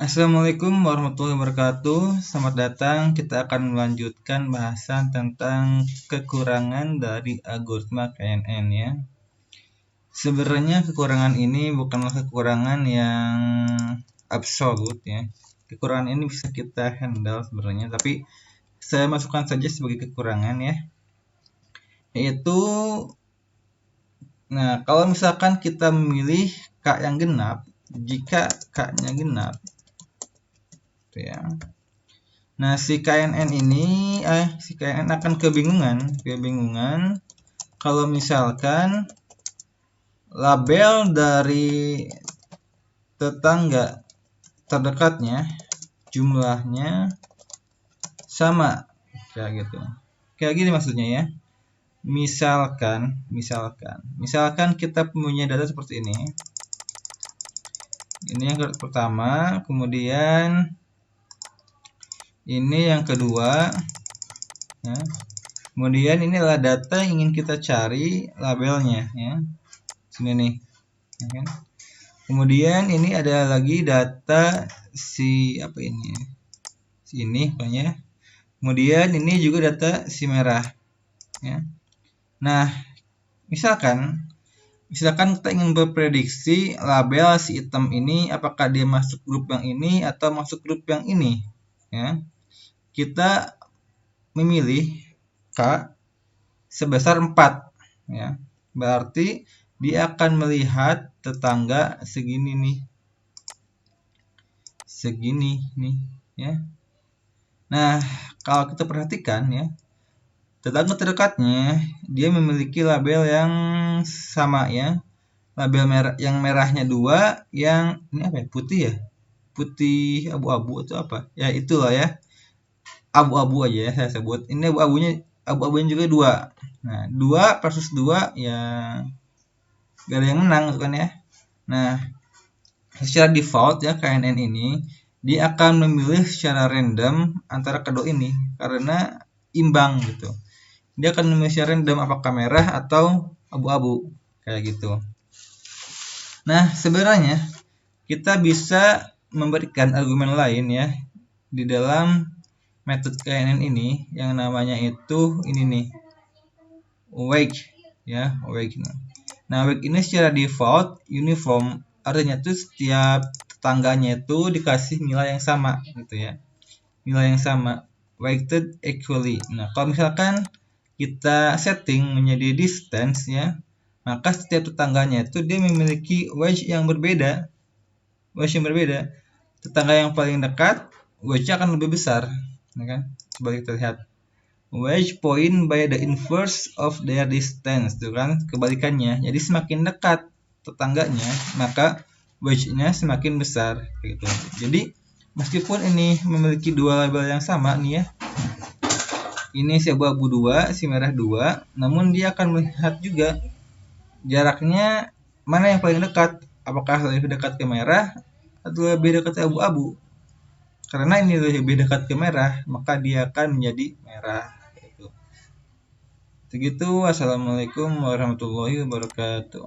Assalamualaikum warahmatullahi wabarakatuh. Selamat datang. Kita akan melanjutkan bahasan tentang kekurangan dari algoritma KNN ya. Sebenarnya kekurangan ini bukanlah kekurangan yang absolut ya. Kekurangan ini bisa kita handle sebenarnya, tapi saya masukkan saja sebagai kekurangan ya. Yaitu kalau misalkan kita memilih K yang genap, jika K-nya genap ya. Nah, si KNN akan kebingungan kalau misalkan label dari tetangga terdekatnya jumlahnya sama kayak gitu. Kayak gini maksudnya ya. Misalkan kita punya data seperti ini. Ini yang pertama, kemudian ini yang kedua ya. Kemudian ini adalah data yang ingin kita cari labelnya ya. Sini nih ya kan? Kemudian ini ada lagi data si ini pokoknya. Kemudian ini juga data si merah ya. Nah, misalkan kita ingin berprediksi label si item ini apakah dia masuk grup yang ini atau masuk grup yang ini ya. Kita memilih K sebesar 4 ya. Berarti dia akan melihat tetangga segini nih ya. Nah, kalau kita perhatikan ya, tetangga terdekatnya dia memiliki label yang sama ya. Label merah, yang merahnya 2, yang ini apa ya? Putih ya? Putih abu-abu atau apa? Ya itulah ya. Abu-abu aja ya saya sebut. Ini abu-abunya juga 2. Nah, 2 versus 2 ya gak ada yang menang kan ya. Nah, secara default ya KNN ini dia akan memilih secara random antara kedua ini karena imbang gitu. Dia akan memilih secara random apakah merah atau abu-abu kayak gitu. Nah, sebenarnya kita bisa memberikan argumen lain ya di dalam metode KNN ini yang namanya itu ini nih, weight ya, weight. Nah, weight ini secara default uniform, artinya tuh setiap tetangganya itu dikasih nilai yang sama gitu ya. Nilai yang sama, weighted equally. Nah, kalau misalkan kita setting menjadi distance ya, maka setiap tetangganya itu dia memiliki wedge yang berbeda. Tetangga yang paling dekat wedge-nya akan lebih besar, ya kan? Coba kita lihat. Wedge point by the inverse of their distance, itu kan kebalikannya. Jadi semakin dekat tetangganya, maka wedge-nya semakin besar gitu. Jadi meskipun ini memiliki dua label yang sama nih ya. Ini si abu-abu 2, si merah 2, namun dia akan melihat juga jaraknya mana yang paling dekat, apakah lebih dekat ke merah atau lebih dekat ke abu-abu. Karena ini lebih dekat ke merah, maka dia akan menjadi merah. Begitu. Wassalamualaikum warahmatullahi wabarakatuh.